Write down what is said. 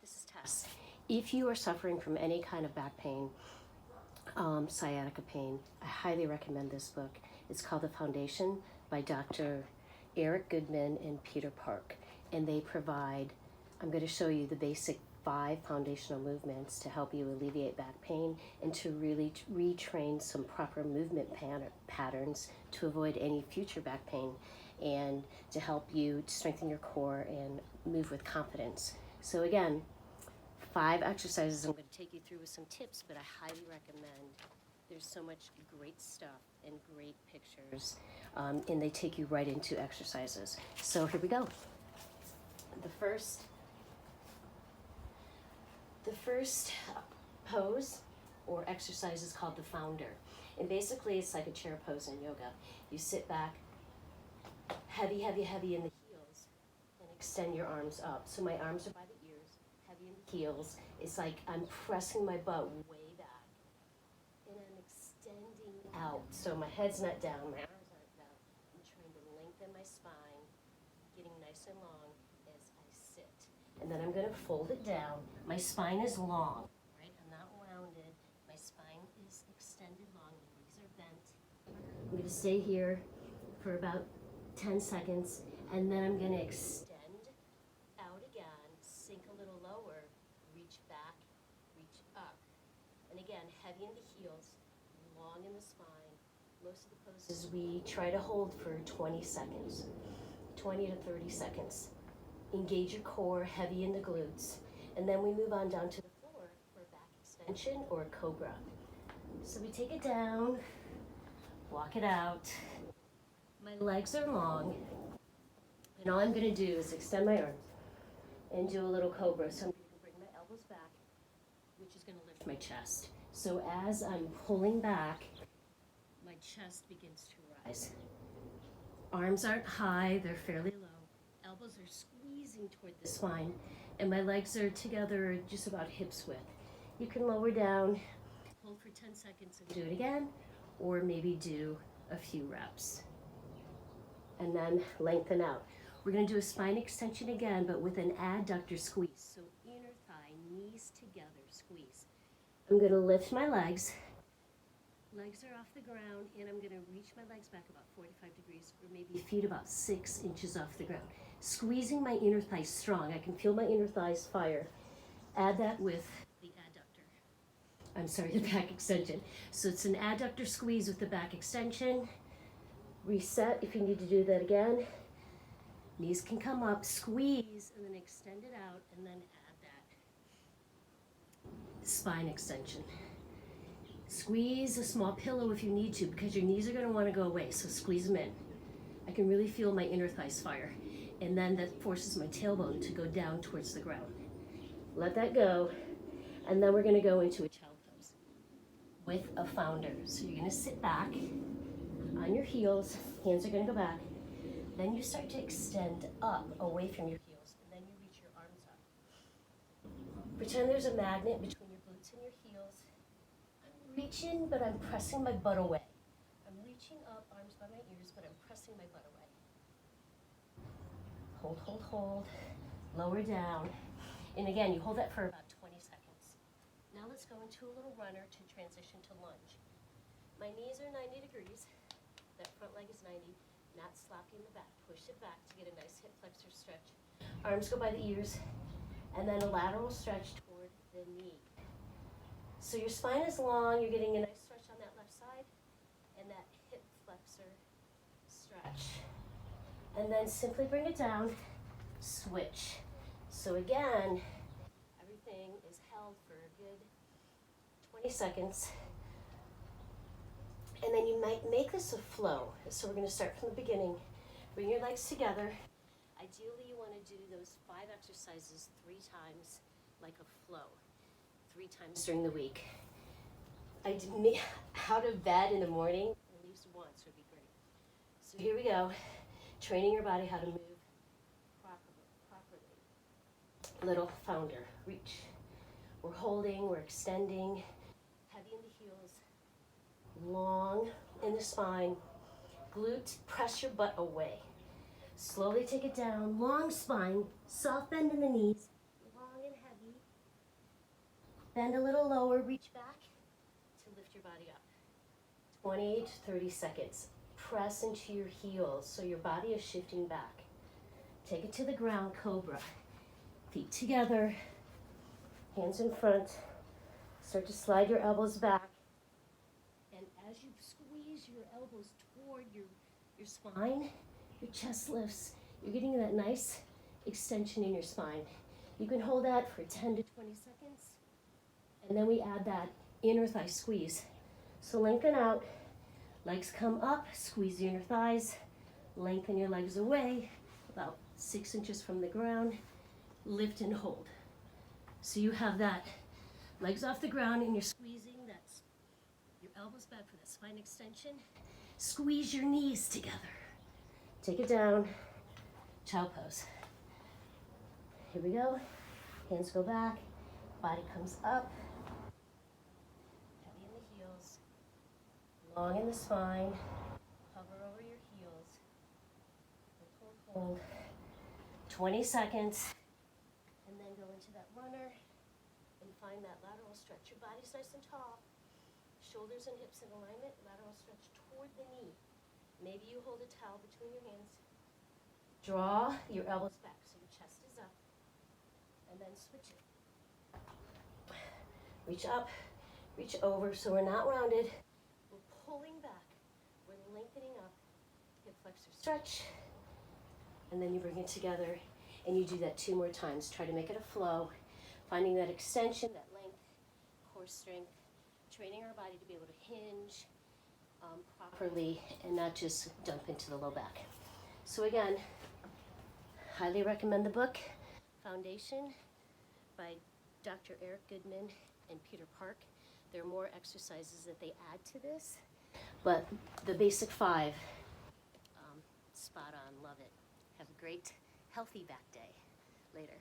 This is Tess. If you are suffering from any kind of back pain, sciatica pain, I highly recommend this book. It's called The Foundation by Dr. Eric Goodman and Peter Park. And they provide, I'm going to show you the basic 5 foundational movements to help you alleviate back pain and to really retrain some proper movement patterns to avoid any future back pain and to help you to strengthen your core and move with confidence. So again, 5 exercises I'm going to take you through with some tips, but I highly recommend. There's so much great stuff and great pictures, and they take you right into exercises. So here we go. The first pose or exercise is called the founder. And basically it's like a chair pose in yoga. You sit back, heavy, heavy, heavy in the heels, and extend your arms up. So my arms are by the ears, heavy in the heels. It's like I'm pressing my butt way back, and I'm extending out. So my head's not down, my arms aren't down. I'm trying to lengthen my spine, getting nice and long as I sit. And then I'm going to fold it down. My spine is long, right? I'm not rounded. My spine is extended long. My knees are bent. I'm going to stay here for about 10 seconds, and then I'm going to extend out again, sink a little lower, reach back, reach up. And again, heavy in the heels, long in the spine. Most of the poses we try to hold for 20 seconds, 20 to 30 seconds. Engage your core, heavy in the glutes. And then we move on down to the floor for a back extension or a Cobra. So we take it down, walk it out. My legs are long, and all I'm going to do is extend my arms and do a little Cobra. So I'm going to bring my elbows back, which is going to lift my chest. So as I'm pulling back, my chest begins to rise. Arms aren't high, they're fairly low. Elbows are squeezing toward the spine, and my legs are together just about hips width. You can lower down, hold for 10 seconds and do it again, or maybe do a few reps. And then lengthen out. We're going to do a spine extension again, but with an adductor squeeze. So inner thigh, knees together, squeeze. I'm going to lift my legs. Legs are off the ground, and I'm going to reach my legs back about 45 degrees, or maybe feet about 6 inches off the ground. Squeezing my inner thighs strong. I can feel my inner thighs fire. Add that with the the back extension. So it's an adductor squeeze with the back extension. Reset if you need to do that again. Knees can come up, squeeze, and then extend it out, and then add that spine extension. Squeeze a small pillow if you need to, because your knees are going to want to go away, so squeeze them in. I can really feel my inner thighs fire, and then that forces my tailbone to go down towards the ground. Let that go, and then we're going to go into a child pose with a founder. So you're going to sit back on your heels, hands are going to go back. Then you start to extend up away from your heels, and then you reach your arms up. Pretend there's a magnet between your glutes and your heels. I'm reaching, but I'm pressing my butt away. I'm reaching up, arms by my ears, but I'm pressing my butt away. Hold, hold, hold. Lower down. And again, you hold that for about 20 seconds. Now let's go into a little runner to transition to lunge. My knees are 90 degrees. That front leg is 90, not sloppy in the back. Push it back to get a nice hip flexor stretch. Arms go by the ears, and then a lateral stretch toward the knee. So your spine is long, you're getting a nice stretch on that left side, and that hip flexor stretch. And then simply bring it down, switch. So again, everything is held for a good 20 seconds. And then you might make this a flow. So we're going to start from the beginning. Bring your legs together. Ideally, you want to do those 5 exercises 3 times like a flow, 3 times during the week. Out of bed in the morning, at least once would be great. So here we go. Training your body how to move properly. Little founder. Reach. We're holding, we're extending. Heavy in the heels. Long in the spine. Glutes, press your butt away. Slowly take it down. Long spine, soft bend in the knees. Long and heavy. Bend a little lower, reach back to lift your body up. 20 to 30 seconds. Press into your heels so your body is shifting back. Take it to the ground, Cobra. Feet together, hands in front. Start to slide your elbows back. And as you squeeze your elbows toward your spine, your chest lifts. You're getting that nice extension in your spine. You can hold that for 10 to 20 seconds. And then we add that inner thigh squeeze. So lengthen out, legs come up, squeeze the inner thighs, lengthen your legs away, about 6 inches from the ground, lift and hold. So you have that legs off the ground and you're squeezing your elbows back for that spine extension. Squeeze your knees together. Take it down, child pose. Here we go. Hands go back, body comes up. Heavy in the heels, long in the spine. Hover over your heels. Hold. 20 seconds. And then go into that runner and find that lateral stretch. Your body's nice and tall. Shoulders and hips in alignment. Lateral stretch toward the knee. Maybe you hold a towel between your hands. Draw your elbows back so your chest is up. And then switch it. Reach up, reach over. So we're not rounded. We're pulling back. We're lengthening up. Hip flexor stretch. And then you bring it together. And you do that 2 more times. Try to make it a flow. Finding that extension, that length, core strength. Training our body to be able to hinge properly and not just dump into the low back. So again, highly recommend the book, Foundation by Dr. Eric Goodman and Peter Park. There are more exercises that they add to this, but the basic 5, spot on, love it. Have a great, healthy back day. Later.